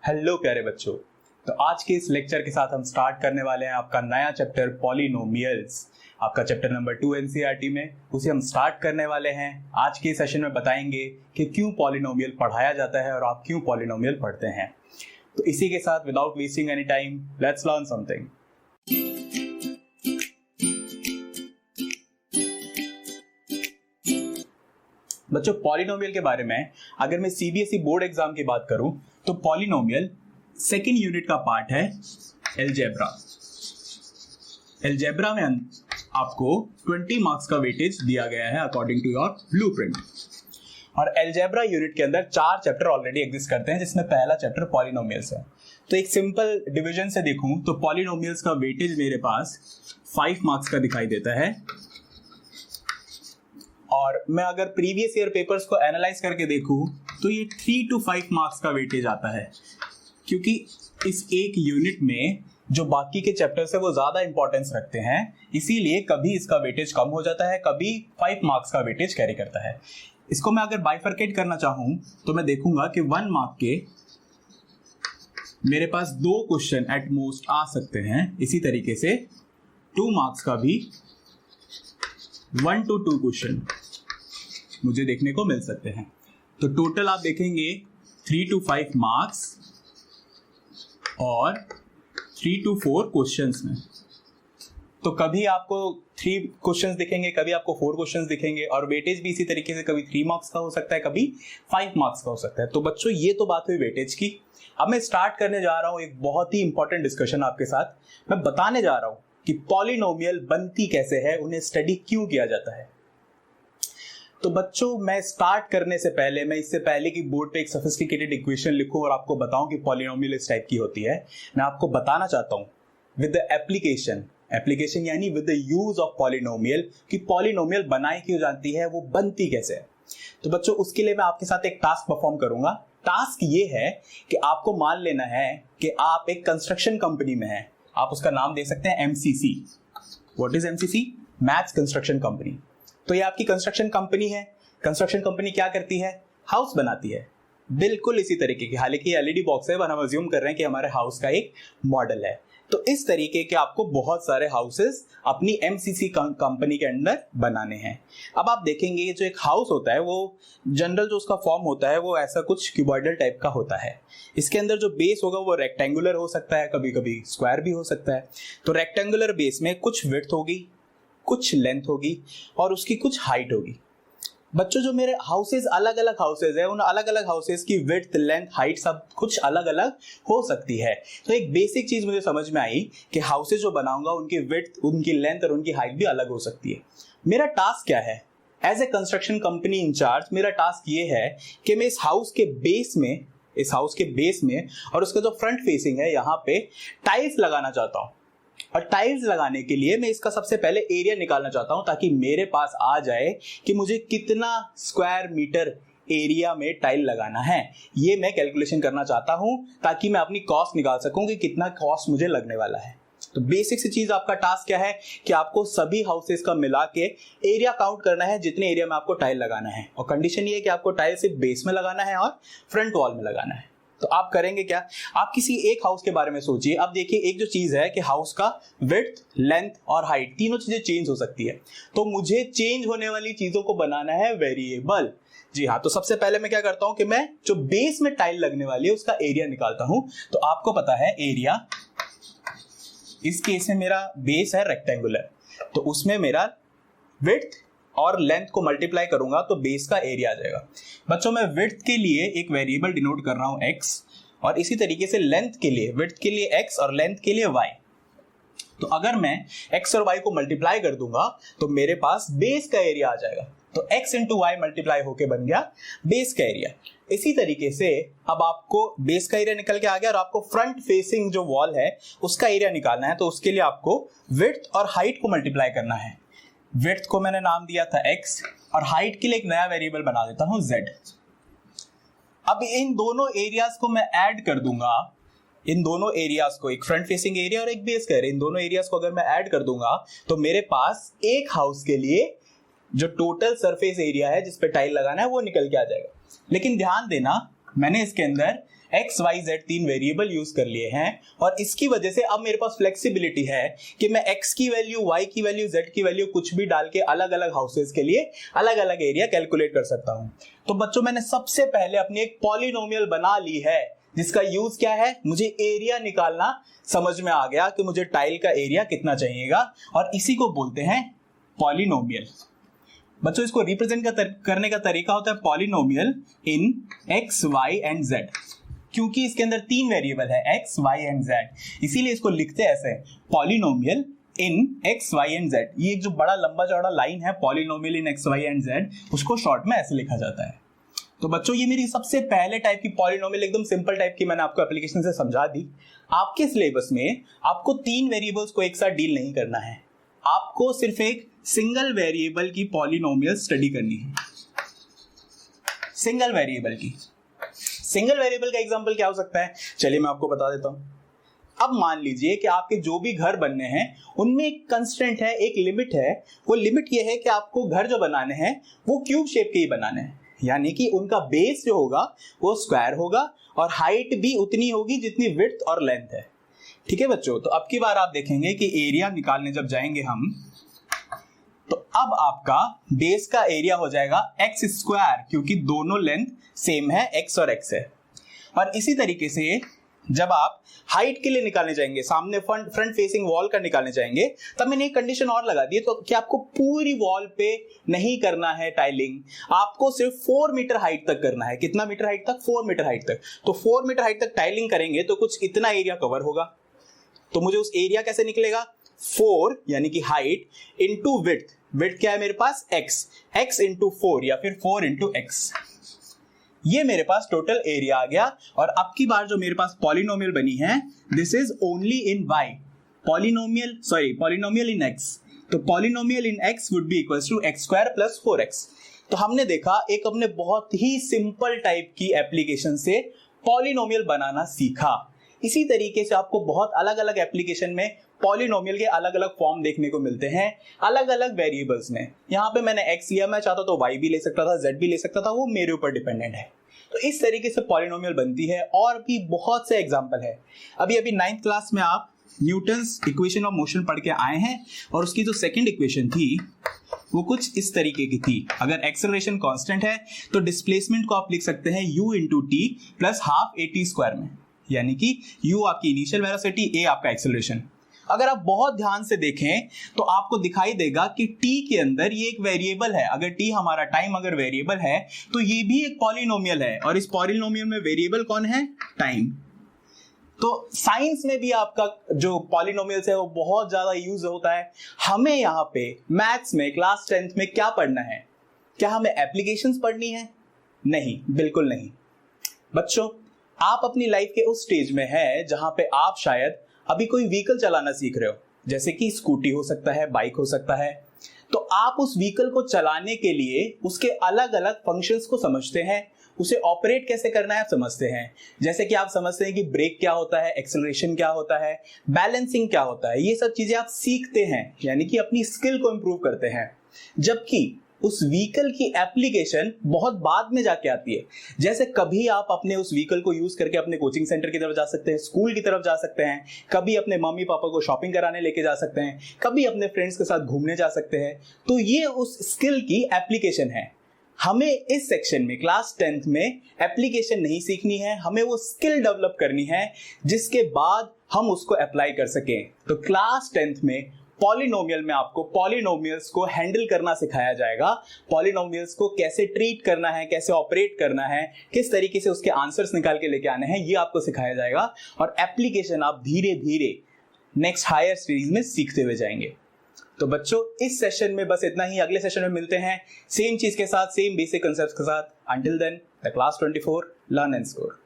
Hello प्यारे बच्चों। तो आज के इस लेक्चर के साथ हम स्टार्ट करने वाले हैं आपका नया चैप्टर पॉलिनोमियल्स। आपका चैप्टर नंबर 2 एनसीईआरटी में उसे हम स्टार्ट करने वाले हैं। आज के सेशन में बताएंगे कि क्यों पॉलिनोमियल पढ़ाया जाता है और आप क्यों पॉलिनोमियल पढ़ते हैं। तो इसी के साथ without wasting any time let's learn something. बच्चों, पॉलिनोमियल के बारे में अगर मैं सीबीएसई बोर्ड एग्जाम की बात करूं तो पॉलिनोमियल सेकंड यूनिट का पार्ट है अलजेब्रा। अलजेब्रा में आपको 20 मार्क्स का वेटेज दिया गया है अकॉर्डिंग टू योर ब्लूप्रिंट। और अलजेब्रा यूनिट के अंदर 4 चैप्टर ऑलरेडी एग्जिस्ट करते हैं, जिसमें पहला चैप्टर पॉलिनोमियल्स है। तो एक सिंपल डिवीजन से देखूं तो पॉलिनोमियल्स का वेटेज मेरे पास 5 मार्क्स का दिखाई देता है। और मैं अगर प्रीवियस ईयर पेपर्स को एनालाइज करके देखूं तो ये 3 to 5 मार्क्स का वेटेज आता है, क्योंकि इस एक यूनिट में जो बाकी के चैप्टर्स है वो ज्यादा इंपॉर्टेंस रखते हैं, इसीलिए कभी इसका वेटेज कम हो जाता है, कभी 5 मार्क्स का वेटेज कैरी करता है। इसको मैं अगर बाइफरकेट करना चाहूं तो मैं देखूंगा कि 1 मार्क के मेरे पास 2 क्वेश्चन एट मोस्ट आ सकते हैं। इसी तरीके से 2 मार्क्स का भी 1 to 2 क्वेश्चन मुझे देखने को मिल सकते हैं। तो टोटल आप देखेंगे 3 to 5 मार्क्स और 3 to 4 क्वेश्चंस में। तो कभी आपको 3 क्वेश्चंस दिखेंगे, कभी आपको 4 क्वेश्चंस दिखेंगे, और वेटेज भी इसी तरीके से कभी 3 मार्क्स का हो सकता है, कभी 5 मार्क्स का हो सकता है। तो बच्चों, ये तो बात हुई वेटेज की। अब मैं स्टार्ट करने जा रहा हूं एक बहुत ही इंपॉर्टेंट डिस्कशन आपके साथ। मैं बताने जा रहा हूं कि पॉलिनोमियल बनती कैसे है, उन्हें स्टडी क्यों किया जाता है। तो बच्चों, मैं स्टार्ट करने से पहले, मैं इससे पहले कि बोर्ड पे एक सोफिस्टिकेटेड इक्वेशन लिखूं और आपको बताऊं कि पॉलिनोमियल इस टाइप की होती है, मैं आपको बताना चाहता हूं विद द एप्लीकेशन यानी with the use of polynomial, कि पॉलिनोमियल बनाई क्यों जाती है, वो बनती कैसे है। तो बच्चों, उसके लिए मैं आपके साथ एक टास्क परफॉर्म करूंगा। टास्क ये है कि आपको मान लेना है कि आप एक कंस्ट्रक्शन कंपनी में हैं। आप उसका नाम दे सकते हैं MCC. What is MCC? Maths construction company. तो ये आपकी कंस्ट्रक्शन कंपनी है। कंस्ट्रक्शन कंपनी क्या करती है? हाउस बनाती है, बिल्कुल इसी तरीके की। हालांकि एलईडी बॉक्स है, पर हम अज्यूम कर रहे हैं कि हमारे हाउस का एक मॉडल है। तो इस तरीके के आपको बहुत सारे हाउसेस अपनी एमसीसी कंपनी के अंदर बनाने हैं। अब आप देखेंगे जो एक हाउस होता है वो जनरल जो उसका फॉर्म होता है वो ऐसा कुछ क्यूबॉइडल टाइप का होता है। इसके अंदर जो बेस होगा वो रेक्टेंगुलर हो सकता है, कभी कभी स्क्वायर भी हो सकता है। तो रेक्टेंगुलर बेस में कुछ विड्थ होगी, कुछ लेंथ होगी और उसकी कुछ हाइट होगी। बच्चों, जो मेरे हाउसेज अलग अलग हाउसेज है, उन अलग अलग हाउसेज की विड्थ, लेंथ, हाइट सब कुछ अलग अलग हो सकती है। तो एक बेसिक चीज मुझे समझ में आई कि हाउसेज जो बनाऊंगा उनकी विड्थ, उनकी लेंथ और उनकी हाइट भी अलग हो सकती है। मेरा टास्क क्या है as a construction company incharge? मेरा टास्क ये है कि मैं इस हाउस के बेस में और उसका जो फ्रंट फेसिंग है यहाँ पे टाइल्स लगाना चाहता हूँ। और टाइल्स लगाने के लिए मैं इसका सबसे पहले एरिया निकालना चाहता हूं, ताकि मेरे पास आ जाए कि मुझे कितना स्क्वायर मीटर एरिया में टाइल लगाना है। ये मैं कैलकुलेशन करना चाहता हूं ताकि मैं अपनी कॉस्ट निकाल सकूं कि कितना कॉस्ट मुझे लगने वाला है। तो बेसिक सी चीज आपका टास्क क्या है कि आपको सभी हाउसेस का मिला के एरिया काउंट करना है, जितने एरिया में आपको टाइल लगाना है। और कंडीशन ये है कि आपको टाइल सिर्फ बेस में लगाना है और फ्रंट वॉल में लगाना है। तो आप करेंगे क्या? आप किसी एक हाउस के बारे में सोचिए। अब देखिए, एक जो चीज है कि हाउस का विड्थ, लेंथ और हाइट तीनों चीजें चेंज हो सकती है। तो मुझे चेंज होने वाली चीजों को बनाना है वेरिएबल। जी हाँ, तो सबसे पहले मैं क्या करता हूं कि मैं जो बेस में टाइल लगने वाली है उसका एरिया निकालता हूं। तो आपको पता है एरिया, इस केस में मेरा बेस है रेक्टेंगुलर, तो उसमें मेरा विड्थ और लेंथ को मल्टीप्लाई करूंगा तो बेस का एरिया आ जाएगा। बच्चों, मैं विड्थ के लिए एक वेरिएबल डिनोट कर रहा हूं x, और इसी तरीके से लेंथ के लिए, विड्थ के लिए x और लेंथ के लिए y। तो अगर मैं x और y को मल्टीप्लाई कर दूंगा तो मेरे पास बेस का एरिया आ जाएगा। तो x इंटू वाई मल्टीप्लाई होके बन गया बेस का एरिया। इसी तरीके से अब आपको बेस का एरिया निकल के आ गया और आपको फ्रंट फेसिंग जो वॉल है उसका एरिया निकालना है। तो उसके लिए आपको विड्थ और हाइट को मल्टीप्लाई करना है। विड्थ को मैंने नाम दिया था x और हाइट के लिए एक नया वेरिएबल बना देता हूं z। अब इन दोनों एरियाज को मैं ऐड कर दूंगा, इन दोनों एरियाज को, एक फ्रंट फेसिंग एरिया और एक बेस का एरिया, इन दोनों एरियाज को अगर मैं ऐड कर दूंगा तो मेरे पास एक हाउस के लिए जो टोटल सरफेस एरिया है जिस पे टाइल लगाना है वो निकल के आ जाएगा। लेकिन ध्यान देना, मैंने इसके अंदर x y z 3 variable use कर लिए हैं और इसकी वजह से अब मेरे पास फ्लेक्सिबिलिटी है कि मैं एक्स की वैल्यू, वाई की वैल्यू, जेड की वैल्यू कुछ भी डाल के अलग अलग हाउसेस के लिए अलग अलग एरिया कैलकुलेट कर सकता हूं। तो बच्चों मैंने सबसे पहले अपनी एक पॉलिनोमियल बना ली है जिसका यूज क्या है, मुझे एरिया निकालना समझ में आ गया कि मुझे टाइल का एरिया कितना चाहिएगा और इसी को बोलते हैं पॉलिनोमियल। बच्चों इसको रिप्रेजेंट करने का तरीका होता है polynomial in x y and z, क्योंकि इसके अंदर 3 वेरिएबल है एक्स वाई एंड जेड, इसीलिए इसको लिखते ऐसे polynomial in x y and z. ये एक जो बड़ा लंबा चौड़ा लाइन है polynomial in x y and z, उसको शॉर्ट में ऐसे लिखा जाता है। तो बच्चों ये मेरी सबसे पहले टाइप की पॉलिनोमियल, एकदम सिंपल टाइप की, मैंने आपको एप्लीकेशन से समझा दी। आपके सिलेबस में आपको 3 वेरिएबल्स को एक साथ डील नहीं करना है, आपको सिर्फ एक सिंगल वेरिएबल की पॉलिनोमियल स्टडी करनी है। सिंगल वेरिएबल की, सिंगल वेरिएबल का एग्जांपल क्या हो सकता है, चलिए मैं आपको बता देता हूं। अब मान लीजिए कि आपके जो भी घर बनने हैं उनमें एक कंस्ट्रेंट है, एक लिमिट है। वो लिमिट ये है कि आपको घर जो बनाने हैं वो क्यूब शेप के ही बनाने हैं, यानी कि उनका बेस जो होगा वो स्क्वायर होगा और हाइट भी उतनी होगी जितनी विड्थ और लेंथ है। ठीक है बच्चों, तो अब की बार आप देखेंगे कि एरिया निकालने जब जाएंगे हम, तो अब आपका बेस का एरिया हो जाएगा एक्स स्क्वायर, क्योंकि दोनों लेंथ सेम है, एक्स और एक्स है। और इसी तरीके से जब आप हाइट के लिए निकालने जाएंगे, सामने फ्रंट फेसिंग वॉल का निकालने जाएंगे, तब मैंने एक कंडीशन और लगा दी है, तो कि आपको पूरी वॉल पे नहीं करना है टाइलिंग, आपको सिर्फ 4 मीटर हाइट तक करना है। कितना मीटर हाइट तक? 4 मीटर हाइट तक। तो 4 मीटर हाइट तक टाइलिंग करेंगे तो कुछ इतना एरिया कवर होगा। तो मुझे उस एरिया कैसे निकलेगा, 4 यानी कि हाइट इंटू विड्थ, विड्थ क्या है मेरे पास x, x इंटू 4 या फिर 4 इंटू एक्स, ये मेरे पास टोटल एरिया आ गया। और अब की बार जो मेरे पास पॉलिनोमियल बनी है, this is only in y, polynomial in x। तो polynomial in x would be equals to x square plus 4x। तो हमने देखा एक अपने बहुत ही सिंपल टाइप की एप्लीकेशन से पॉलिनोमियल बनाना सीखा। इसी तरीके से आपको बहुत अलग अलग एप्लीकेशन में पॉलिनोमियल के अलग अलग फॉर्म देखने को मिलते हैं अलग अलग वेरिएबल्स में। यहाँ पे मैंने x लिया, मैं चाहता तो y भी ले सकता था, z भी ले सकता था, वो मेरे ऊपर डिपेंडेंट है। तो इस तरीके से पॉलिनोमियल बनती है और भी बहुत से एग्जांपल है। अभी 9th क्लास में आप न्यूटन्स इक्वेशन ऑफ मोशन पढ़ के आए हैं और उसकी जो सेकंड इक्वेशन थी वो कुछ इस तरीके की थी। अगर एक्सेलरेशन कांस्टेंट है तो डिस्प्लेसमेंट को आप लिख सकते हैं u into T plus half A T square में, यानी कि u आपकी इनिशियल वेलोसिटी, a आपका एक्सेलरेशन। अगर आप बहुत ध्यान से देखें तो आपको दिखाई देगा कि t के अंदर ये एक वेरिएबल है। अगर t हमारा टाइम अगर वेरिएबल है तो ये भी एक पॉलिनोमियल है और इस पॉलिनोमियल में वेरिएबल कौन है, टाइम। तो साइंस में भी आपका जो पॉलिनोमियल्स है वो बहुत ज्यादा यूज होता है। हमें यहाँ पे मैथ्स में क्लास 10th में क्या पढ़ना है, क्या हमें एप्लीकेशंस पढ़नी है? नहीं, बिल्कुल नहीं। बच्चों आप अपनी लाइफ के उस स्टेज में है जहां पे आप शायद अभी कोई व्हीकल चलाना सीख रहे हो, जैसे कि स्कूटी हो सकता है, बाइक हो सकता है। तो आप उस व्हीकल को चलाने के लिए उसके अलग अलग फंक्शंस को समझते हैं, उसे ऑपरेट कैसे करना है आप समझते हैं। जैसे कि आप समझते हैं कि ब्रेक क्या होता है, एक्सेलरेशन क्या होता है, बैलेंसिंग क्या होता है, ये सब चीजें आप सीखते हैं, यानी कि अपनी स्किल को इंप्रूव करते हैं। जबकि उस व्हीकल की एप्लीकेशन बहुत बाद में जाके आती है। जैसे कभी आप अपने उस व्हीकल को यूज करके अपने कोचिंग सेंटर की तरफ जा सकते हैं, स्कूल की तरफ जा सकते हैं, कभी अपने मम्मी पापा को शॉपिंग कराने लेके जा सकते हैं, कभी अपने फ्रेंड्स के साथ घूमने जा सकते हैं। तो ये उस स्किल की एप्लीकेशन है। हमें इस सेक्शन में क्लास 10th में एप्लीकेशन नहीं सीखनी है, हमें वो स्किल डेवलप करनी है जिसके बाद हम उसको अप्लाई कर सकें। तो क्लास 10th में पॉलिनोमियल में आपको पॉलिनोमियल्स को हैंडल करना सिखाया जाएगा, पॉलिनोमियल्स को कैसे ट्रीट करना है, कैसे ऑपरेट करना है, किस तरीके से उसके आंसर्स निकाल के लेके आने हैं, ये आपको सिखाया जाएगा। और एप्लीकेशन आप धीरे धीरे नेक्स्ट हायर सीरीज में सीखते हुए जाएंगे। तो बच्चों इस सेशन में बस इतना ही, अगले सेशन में मिलते हैं सेम चीज के साथ, सेम बेसिक कंसेप्ट के साथ। Until then the class 24 learn and score.